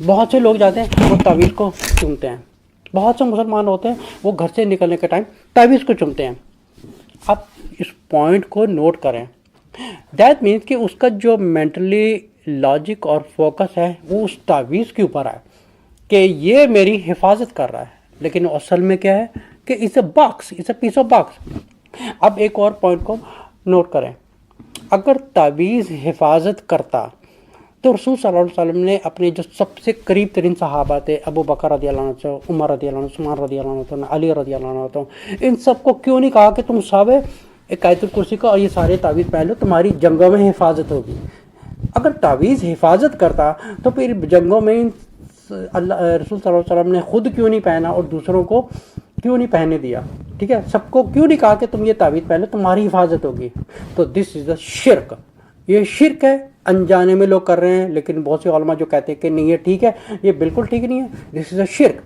بہت سے لوگ جاتے ہیں وہ تعویذ کو چومتے ہیں، بہت سے مسلمان ہوتے ہیں وہ گھر سے نکلنے کے ٹائم تعویذ کو چومتے ہیں۔ آپ اس پوائنٹ کو نوٹ کریں، دیٹ مینس کہ اس کا جو مینٹلی لاجک اور فوکس ہے وہ اس تعویذ کے اوپر ہے کہ یہ میری حفاظت کر رہا ہے، لیکن اصل میں کیا ہے کہ it's a box, it's a piece of box. اب ایک اور پوائنٹ کو نوٹ کریں، اگر تعویذ حفاظت کرتا تو رسول صلی اللہ علیہ وسلم نے اپنے جو سب سے قریب ترین صحابہ تھے، ابو بکر رضی اللہ عنہ سے، عمر رضی اللہ عنہ، عثمان رضی اللہ عنہ سے، علی رضی اللہ عنہ سے، ان سب کو کیوں نہیں کہا کہ تم سب ایک آیت الکرسی کا اور یہ سارے تعویذ پہن لو، تمہاری جنگوں میں حفاظت ہوگی۔ اگر تعویذ حفاظت کرتا تو پھر جنگوں میں اللہ رسول صلی اللہ علیہ وسلم نے خود کیوں نہیں پہنا اور دوسروں کو کیوں نہیں پہننے دیا؟ ٹھیک ہے، سب کو کیوں نہیں کہا کہ تم یہ تعویذ پہن لو تمہاری حفاظت ہوگی؟ تو دس از دا شرک، یہ شرک ہے، انجانے میں لوگ کر رہے ہیں، لیکن بہت سے علماء جو کہتے ہیں کہ نہیں یہ ٹھیک ہے، یہ بالکل ٹھیک نہیں ہے، دس از اے شرک۔